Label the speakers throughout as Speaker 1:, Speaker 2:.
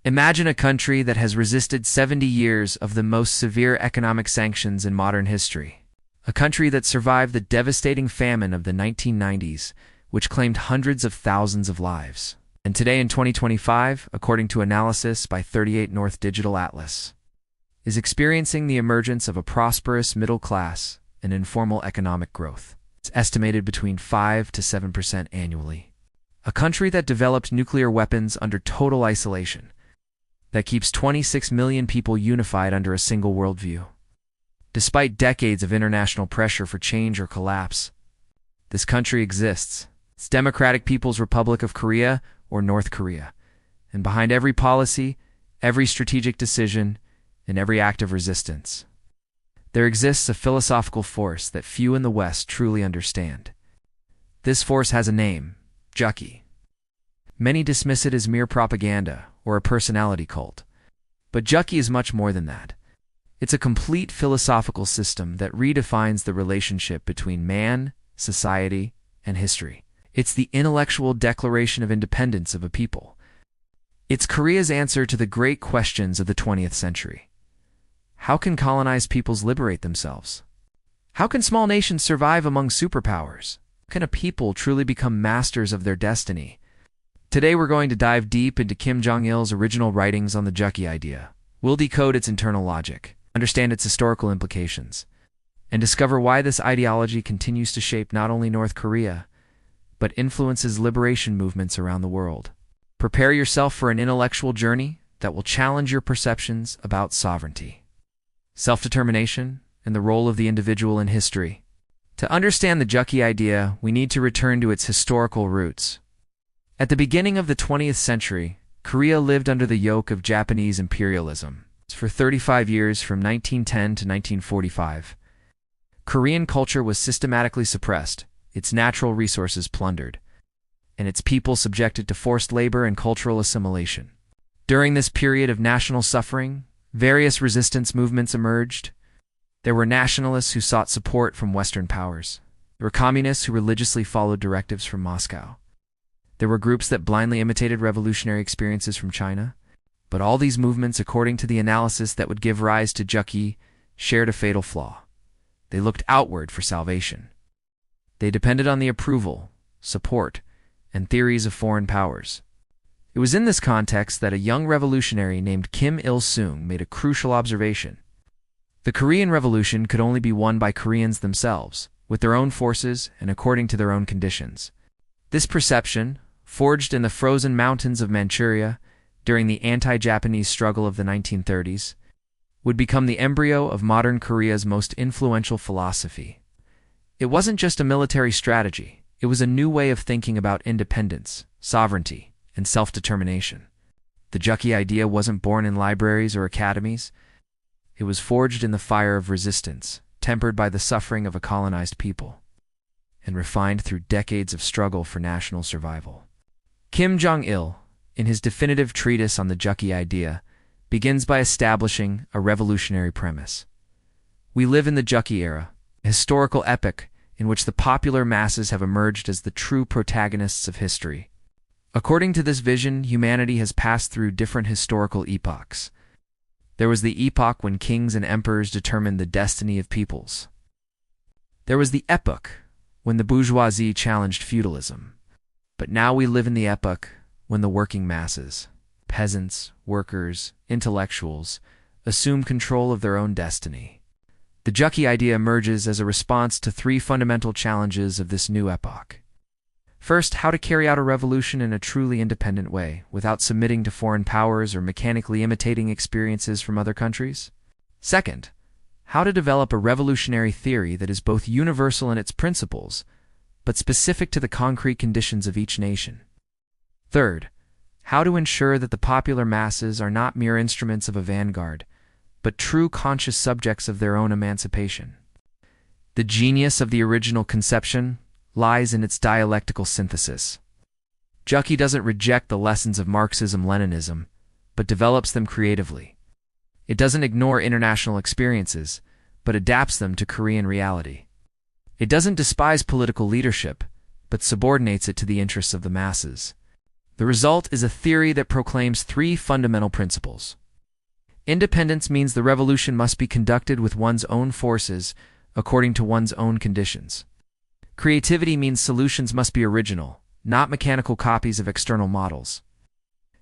Speaker 1: Imagine a country that has resisted 70 years of the most severe economic sanctions in modern history. A country that survived the devastating famine of the 1990s, which claimed hundreds of thousands of lives. And today in 2025, according to analysis by 38 North Digital Atlas, is experiencing the emergence of a prosperous middle class and informal economic growth. It's estimated between 5 to 7% annually. A country that developed nuclear weapons under total isolation, that keeps 26 million people unified under a single worldview. Despite decades of international pressure for change or collapse, this country exists. It's Democratic People's Republic of Korea, or North Korea. And behind every policy, every strategic decision, and every act of resistance, there exists a philosophical force that few in the West truly understand. This force has a name: Juche. Many dismiss it as mere propaganda or a personality cult. But Juche is much more than that. It's a complete philosophical system that redefines the relationship between man, society, and history. It's the intellectual declaration of independence of a people. It's Korea's answer to the great questions of the 20th century. How can colonized peoples liberate themselves? How can small nations survive among superpowers? How can a people truly become masters of their destiny? Today we're going to dive deep into Kim Jong Il's original writings on the Juche Idea. We'll decode its internal logic, understand its historical implications, and discover why this ideology continues to shape not only North Korea, but influences liberation movements around the world. Prepare yourself for an intellectual journey that will challenge your perceptions about sovereignty, self-determination, and the role of the individual in history. To understand the Juche Idea, we need to return to its historical roots. At the beginning of the 20th century, Korea lived under the yoke of Japanese imperialism. For 35 years, from 1910 to 1945, Korean culture was systematically suppressed, its natural resources plundered, and its people subjected to forced labor and cultural assimilation. During this period of national suffering, various resistance movements emerged. There were nationalists who sought support from Western powers. There were communists who religiously followed directives from Moscow. There were groups that blindly imitated revolutionary experiences from China. But all these movements, according to the analysis that would give rise to Juche, shared a fatal flaw. They looked outward for salvation. They depended on the approval, support, and theories of foreign powers. It was in this context that a young revolutionary named Kim Il-sung made a crucial observation. The Korean Revolution could only be won by Koreans themselves, with their own forces and according to their own conditions. This perception, forged in the frozen mountains of Manchuria during the anti-Japanese struggle of the 1930s, would become the embryo of modern Korea's most influential philosophy. It wasn't just a military strategy, it was a new way of thinking about independence, sovereignty, and self-determination. The Juche Idea wasn't born in libraries or academies. It was forged in the fire of resistance, tempered by the suffering of a colonized people, and refined through decades of struggle for national survival. Kim Jong Il, in his definitive treatise on the Juche Idea, begins by establishing a revolutionary premise. We live in the Juche era, a historical epoch in which the popular masses have emerged as the true protagonists of history. According to this vision, humanity has passed through different historical epochs. There was the epoch when kings and emperors determined the destiny of peoples. There was the epoch when the bourgeoisie challenged feudalism. But now we live in the epoch when the working masses, peasants, workers, intellectuals, assume control of their own destiny. The Juche Idea emerges as a response to three fundamental challenges of this new epoch. First, how to carry out a revolution in a truly independent way, without submitting to foreign powers or mechanically imitating experiences from other countries. Second, how to develop a revolutionary theory that is both universal in its principles, but specific to the concrete conditions of each nation. Third, how to ensure that the popular masses are not mere instruments of a vanguard, but true conscious subjects of their own emancipation. The genius of the original conception lies in its dialectical synthesis. Juche doesn't reject the lessons of Marxism-Leninism, but develops them creatively. It doesn't ignore international experiences, but adapts them to Korean reality. It doesn't despise political leadership, but subordinates it to the interests of the masses. The result is a theory that proclaims three fundamental principles. Independence means the revolution must be conducted with one's own forces, according to one's own conditions. Creativity means solutions must be original, not mechanical copies of external models.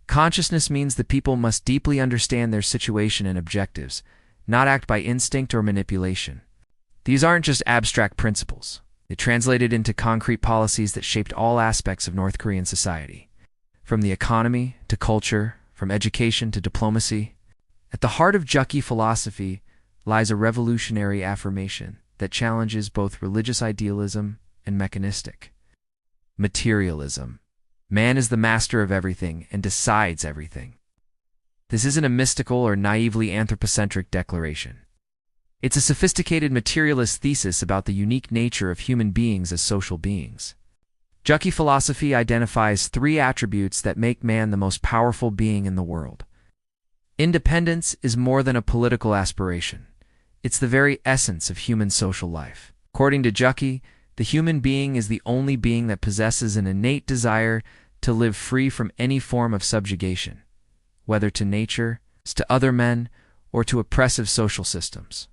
Speaker 1: Consciousness means the people must deeply understand their situation and objectives, not act by instinct or manipulation. These aren't just abstract principles. They translated into concrete policies that shaped all aspects of North Korean society, from the economy to culture, from education to diplomacy. At the heart of Juche philosophy lies a revolutionary affirmation that challenges both religious idealism and mechanistic materialism. Man is the master of everything and decides everything. This isn't a mystical or naively anthropocentric declaration. It's a sophisticated materialist thesis about the unique nature of human beings as social beings. Juche philosophy identifies three attributes that make man the most powerful being in the world. Independence is more than a political aspiration. It's the very essence of human social life. According to Juche, the human being is the only being that possesses an innate desire to live free from any form of subjugation, whether to nature, to other men, or to oppressive social systems.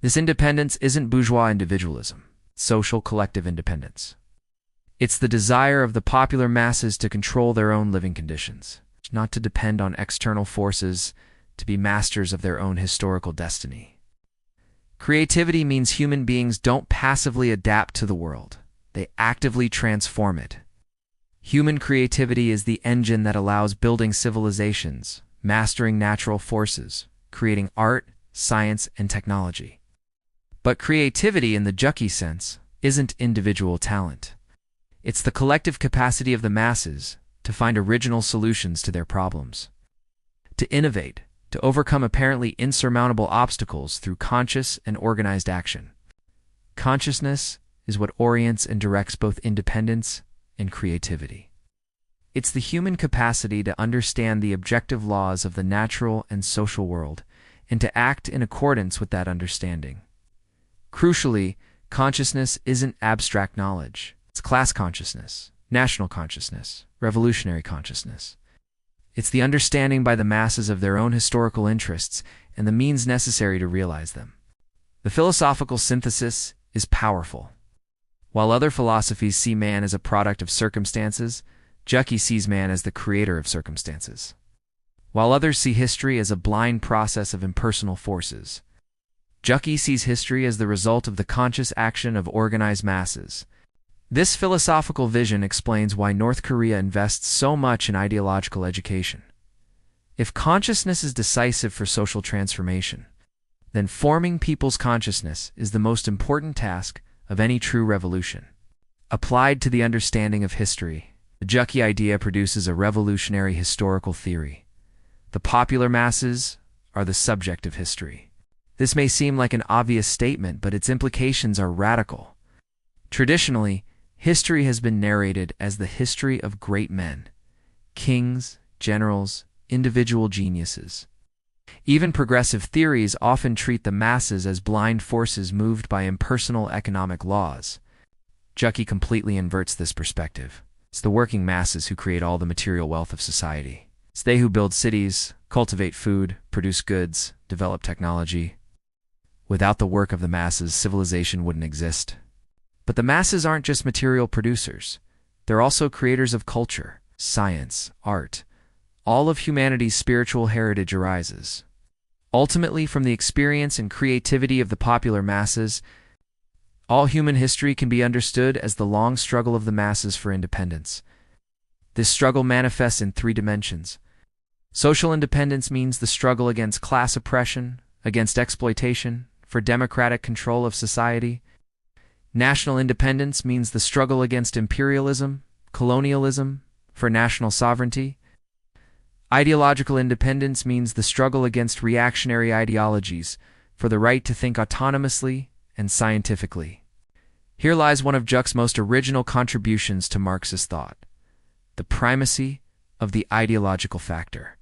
Speaker 1: This independence isn't bourgeois individualism, it's social collective independence. It's the desire of the popular masses to control their own living conditions, not to depend on external forces, to be masters of their own historical destiny. Creativity means human beings don't passively adapt to the world. They actively transform it. Human creativity is the engine that allows building civilizations, mastering natural forces, creating art, science, and technology. But creativity in the Juche sense isn't individual talent. It's the collective capacity of the masses to find original solutions to their problems, to innovate, to overcome apparently insurmountable obstacles through conscious and organized action. Consciousness is what orients and directs both independence and creativity. It's the human capacity to understand the objective laws of the natural and social world and to act in accordance with that understanding. Crucially, consciousness isn't abstract knowledge. It's class consciousness, national consciousness, revolutionary consciousness. It's the understanding by the masses of their own historical interests and the means necessary to realize them. The philosophical synthesis is powerful. While other philosophies see man as a product of circumstances, Juche sees man as the creator of circumstances. While others see history as a blind process of impersonal forces, Juche sees history as the result of the conscious action of organized masses. This philosophical vision explains why North Korea invests so much in ideological education. If consciousness is decisive for social transformation, then forming people's consciousness is the most important task of any true revolution. Applied to the understanding of history, the Juche idea produces a revolutionary historical theory. The popular masses are the subject of history. This may seem like an obvious statement, but its implications are radical. Traditionally, history has been narrated as the history of great men, kings, generals, individual geniuses. Even progressive theories often treat the masses as blind forces moved by impersonal economic laws. Juche completely inverts this perspective. It's the working masses who create all the material wealth of society. It's they who build cities, cultivate food, produce goods, develop technology. Without the work of the masses, civilization wouldn't exist. But the masses aren't just material producers. They're also creators of culture, science, art. All of humanity's spiritual heritage arises, ultimately, from the experience and creativity of the popular masses. All human history can be understood as the long struggle of the masses for independence. This struggle manifests in three dimensions. Social independence means the struggle against class oppression, against exploitation, for democratic control of society. National independence means the struggle against imperialism, colonialism, for national sovereignty. Ideological independence means the struggle against reactionary ideologies, for the right to think autonomously and scientifically. Here lies one of Juche's most original contributions to Marxist thought: the primacy of the ideological factor.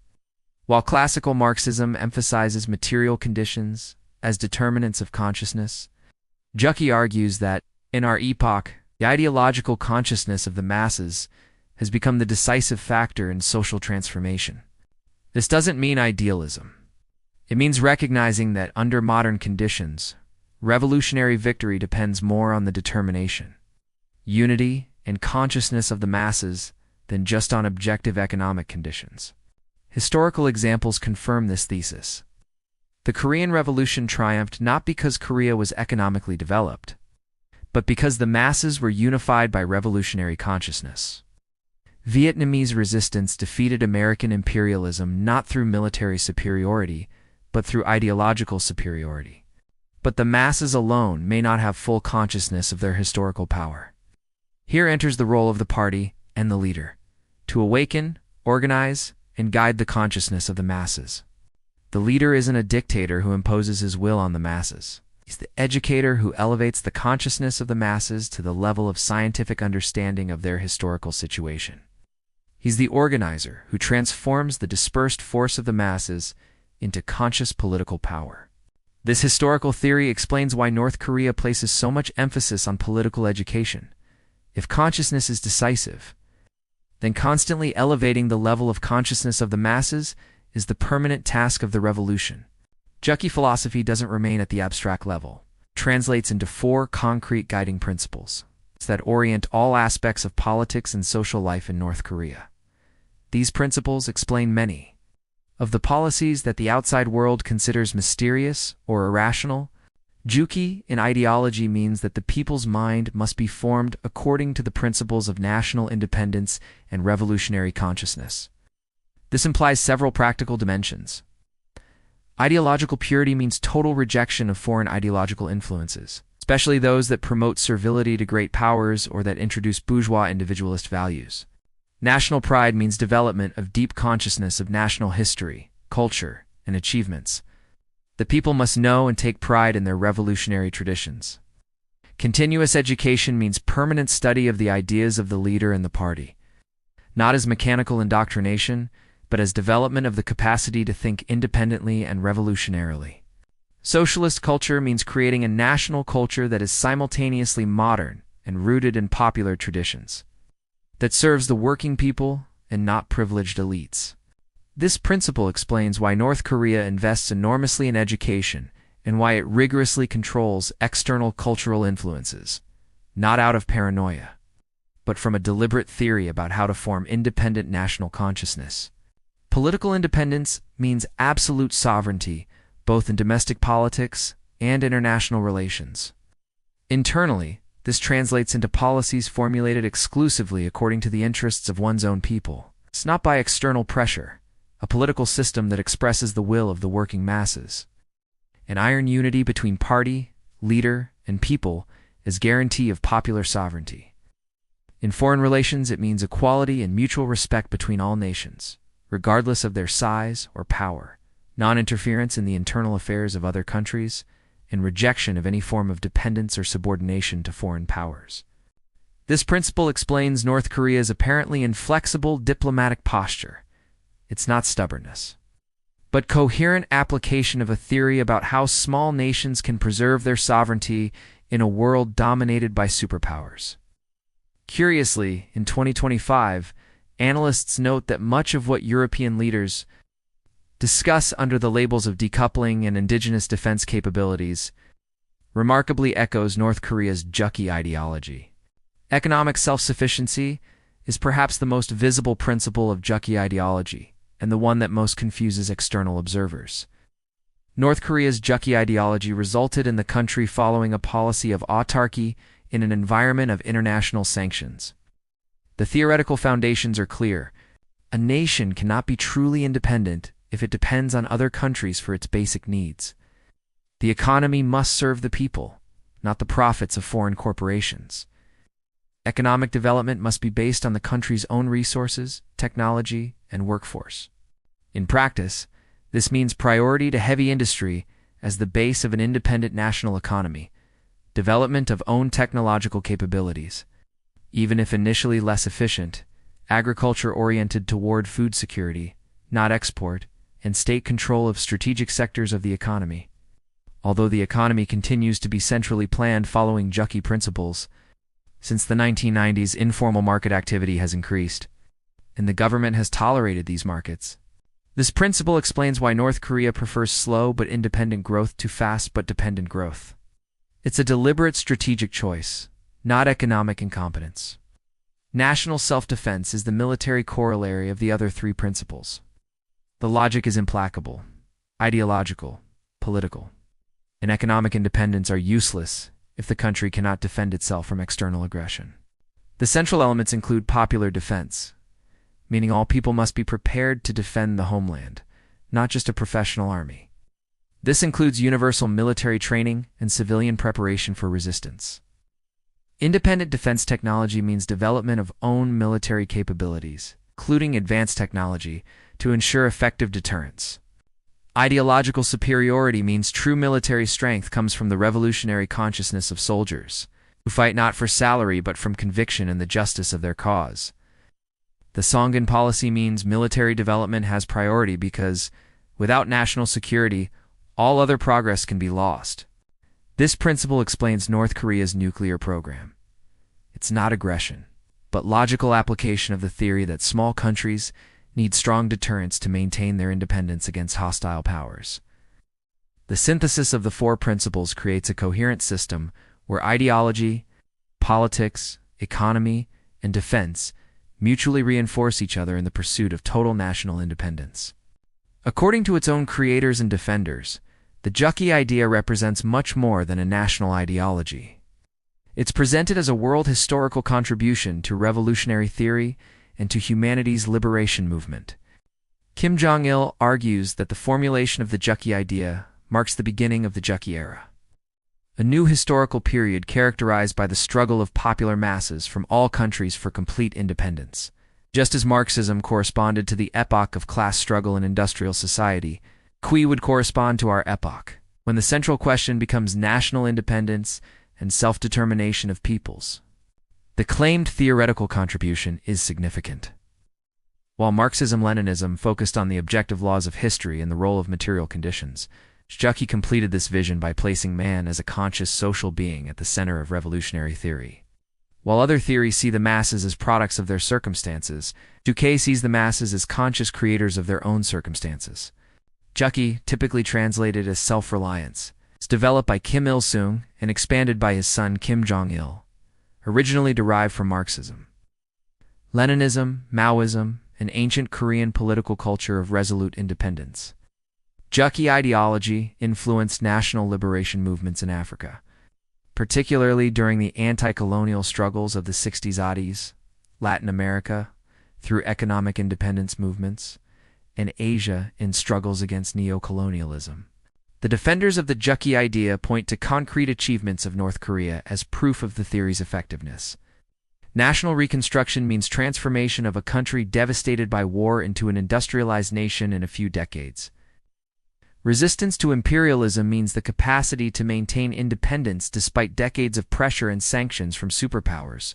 Speaker 1: While classical Marxism emphasizes material conditions as determinants of consciousness, Juche argues that, in our epoch, the ideological consciousness of the masses has become the decisive factor in social transformation. This doesn't mean idealism. It means recognizing that under modern conditions, revolutionary victory depends more on the determination, unity, and consciousness of the masses than just on objective economic conditions. Historical examples confirm this thesis. The Korean Revolution triumphed not because Korea was economically developed, but because the masses were unified by revolutionary consciousness. Vietnamese resistance defeated American imperialism not through military superiority, but through ideological superiority. But the masses alone may not have full consciousness of their historical power. Here enters the role of the party and the leader, to awaken, organize, and guide the consciousness of the masses. The leader isn't a dictator who imposes his will on the masses. He's the educator who elevates the consciousness of the masses to the level of scientific understanding of their historical situation. He's the organizer who transforms the dispersed force of the masses into conscious political power. This historical theory explains why North Korea places so much emphasis on political education. If consciousness is decisive, then constantly elevating the level of consciousness of the masses is the permanent task of the revolution. Juche philosophy doesn't remain at the abstract level. It translates into 4 concrete guiding principles that orient all aspects of politics and social life in North Korea. These principles explain many of the policies that the outside world considers mysterious or irrational. Juche in ideology means that the people's mind must be formed according to the principles of national independence and revolutionary consciousness. This implies several practical dimensions. Ideological purity means total rejection of foreign ideological influences, especially those that promote servility to great powers or that introduce bourgeois individualist values. National pride means development of deep consciousness of national history, culture, and achievements. The people must know and take pride in their revolutionary traditions. Continuous education means permanent study of the ideas of the leader and the party, not as mechanical indoctrination, but as development of the capacity to think independently and revolutionarily. Socialist culture means creating a national culture that is simultaneously modern and rooted in popular traditions, that serves the working people and not privileged elites. This principle explains why North Korea invests enormously in education and why it rigorously controls external cultural influences, not out of paranoia, but from a deliberate theory about how to form independent national consciousness. Political independence means absolute sovereignty, both in domestic politics and international relations. Internally, this translates into policies formulated exclusively according to the interests of one's own people. It's not by external pressure, a political system that expresses the will of the working masses. An iron unity between party, leader, and people is guarantee of popular sovereignty. In foreign relations, it means equality and mutual respect between all nations, regardless of their size or power, non-interference in the internal affairs of other countries, and rejection of any form of dependence or subordination to foreign powers. This principle explains North Korea's apparently inflexible diplomatic posture. It's not stubbornness, but coherent application of a theory about how small nations can preserve their sovereignty in a world dominated by superpowers. Curiously, in 2025, analysts note that much of what European leaders discuss under the labels of decoupling and indigenous defense capabilities remarkably echoes North Korea's Juche ideology. Economic self-sufficiency is perhaps the most visible principle of Juche ideology, and the one that most confuses external observers. North Korea's Juche ideology resulted in the country following a policy of autarky in an environment of international sanctions. The theoretical foundations are clear. A nation cannot be truly independent if it depends on other countries for its basic needs. The economy must serve the people, not the profits of foreign corporations. Economic development must be based on the country's own resources, technology, and workforce. In practice, this means priority to heavy industry as the base of an independent national economy, development of own technological capabilities, even if initially less efficient, agriculture oriented toward food security, not export, and state control of strategic sectors of the economy. Although the economy continues to be centrally planned following Juche principles, Since the 1990s, informal market activity has increased, and the government has tolerated these markets. This principle explains why North Korea prefers slow but independent growth to fast but dependent growth. It's a deliberate strategic choice, not economic incompetence. National self-defense is the military corollary of the other three principles. The logic is implacable, ideological, political, and economic independence are useless if the country cannot defend itself from external aggression. The central elements include popular defense, meaning all people must be prepared to defend the homeland, not just a professional army. This includes universal military training and civilian preparation for resistance. Independent defense technology means development of own military capabilities, including advanced technology, to ensure effective deterrence. Ideological superiority means true military strength comes from the revolutionary consciousness of soldiers, who fight not for salary but from conviction in the justice of their cause. The Songan policy means military development has priority because, without national security, all other progress can be lost. This principle explains North Korea's nuclear program. It's not aggression, but logical application of the theory that small countries need strong deterrence to maintain their independence against hostile powers. The synthesis of the four principles creates a coherent system where ideology, politics, economy, and defense mutually reinforce each other in the pursuit of total national independence. According to its own creators and defenders, the Juche Idea represents much more than a national ideology. It's presented as a world historical contribution to revolutionary theory and to humanity's liberation movement. Kim Jong Il argues that the formulation of the Juche Idea marks the beginning of the Juche era, a new historical period characterized by the struggle of popular masses from all countries for complete independence. Just as Marxism corresponded to the epoch of class struggle in industrial society, Kui would correspond to our epoch, when the central question becomes national independence and self-determination of peoples. The claimed theoretical contribution is significant. While Marxism-Leninism focused on the objective laws of history and the role of material conditions, Juche completed this vision by placing man as a conscious social being at the center of revolutionary theory. While other theories see the masses as products of their circumstances, Juche sees the masses as conscious creators of their own circumstances. Juche, typically translated as self-reliance, is developed by Kim Il-sung and expanded by his son Kim Jong Il, originally derived from Marxism. Leninism, Maoism, an ancient Korean political culture of resolute independence. Juche ideology influenced national liberation movements in Africa, particularly during the anti-colonial struggles of the 60s oddies, Latin America, through economic independence movements, and Asia in struggles against neocolonialism. The defenders of the Juche Idea point to concrete achievements of North Korea as proof of the theory's effectiveness. National reconstruction means transformation of a country devastated by war into an industrialized nation in a few decades. Resistance to imperialism means the capacity to maintain independence despite decades of pressure and sanctions from superpowers.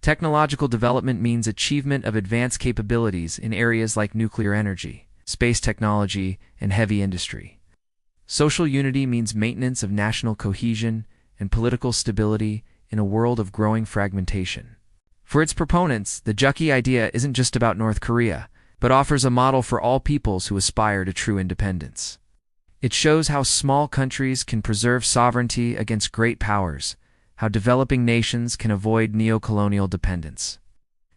Speaker 1: Technological development means achievement of advanced capabilities in areas like nuclear energy, space technology, and heavy industry. Social unity means maintenance of national cohesion and political stability in a world of growing fragmentation. For its proponents, the Juche Idea isn't just about North Korea, but offers a model for all peoples who aspire to true independence. It shows how small countries can preserve sovereignty against great powers, how developing nations can avoid neocolonial dependence,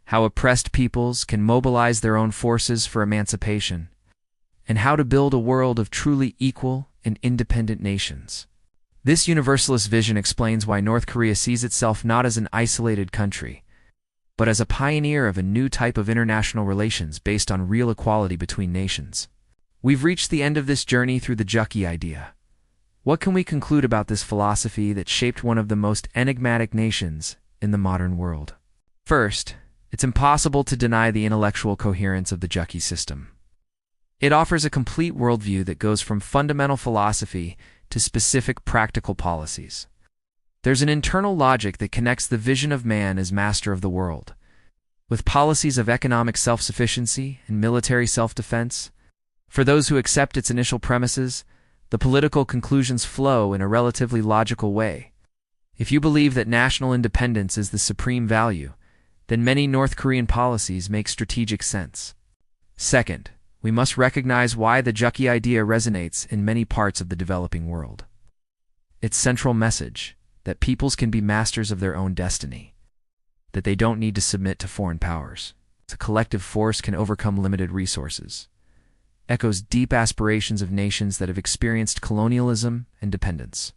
Speaker 1: how oppressed peoples can mobilize their own forces for emancipation, and how to build a world of truly equal and independent nations. This universalist vision explains why North Korea sees itself not as an isolated country, but as a pioneer of a new type of international relations based on real equality between nations. We've reached the end of this journey through the Juche Idea. What can we conclude about this philosophy that shaped one of the most enigmatic nations in the modern world? First, it's impossible to deny the intellectual coherence of the Juche system. It offers a complete worldview that goes from fundamental philosophy to specific practical policies. There's an internal logic that connects the vision of man as master of the world, with policies of economic self-sufficiency and military self-defense. For those who accept its initial premises, the political conclusions flow in a relatively logical way. If you believe that national independence is the supreme value, then many North Korean policies make strategic sense. Second, we must recognize why the Juche idea resonates in many parts of the developing world. Its central message, that peoples can be masters of their own destiny, that they don't need to submit to foreign powers, a collective force can overcome limited resources, echoes deep aspirations of nations that have experienced colonialism and dependence.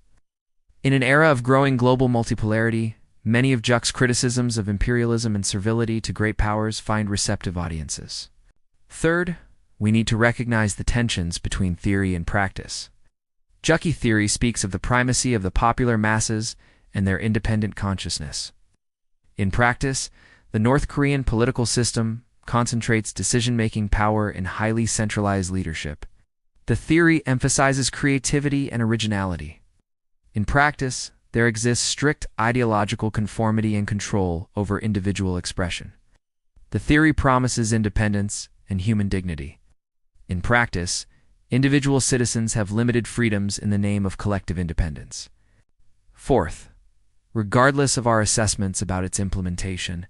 Speaker 1: In an era of growing global multipolarity, many of Juche's criticisms of imperialism and servility to great powers find receptive audiences. Third, we need to recognize the tensions between theory and practice. Juche theory speaks of the primacy of the popular masses and their independent consciousness. In practice, the North Korean political system concentrates decision-making power in highly centralized leadership. The theory emphasizes creativity and originality. In practice, there exists strict ideological conformity and control over individual expression. The theory promises independence and human dignity. In practice, individual citizens have limited freedoms in the name of collective independence. Fourth, regardless of our assessments about its implementation,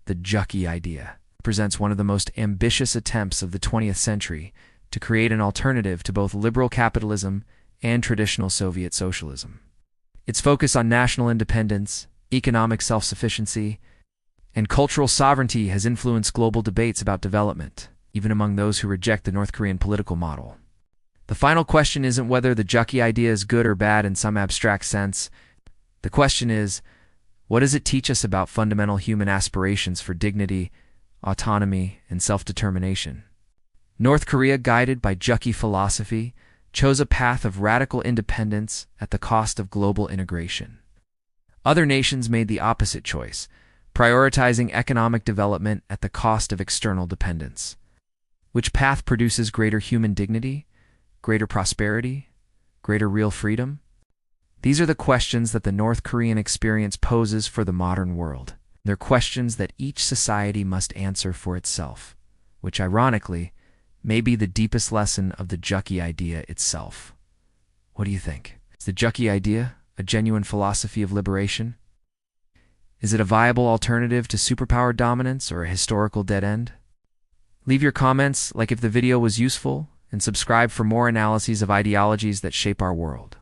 Speaker 1: the Juche idea presents one of the most ambitious attempts of the 20th century to create an alternative to both liberal capitalism and traditional Soviet socialism. Its focus on national independence, economic self-sufficiency, and cultural sovereignty has influenced global debates about development, even among those who reject the North Korean political model. The final question isn't whether the Juche idea is good or bad in some abstract sense. The question is, what does it teach us about fundamental human aspirations for dignity, autonomy, and self-determination? North Korea, guided by Juche philosophy, chose a path of radical independence at the cost of global integration. Other nations made the opposite choice, prioritizing economic development at the cost of external dependence. Which path produces greater human dignity, greater prosperity, greater real freedom? These are the questions that the North Korean experience poses for the modern world. They're questions that each society must answer for itself, which ironically may be the deepest lesson of the Juche idea itself. What do you think? Is the Juche idea a genuine philosophy of liberation? Is it a viable alternative to superpower dominance or a historical dead end? Leave your comments, like if the video was useful, and subscribe for more analyses of ideologies that shape our world.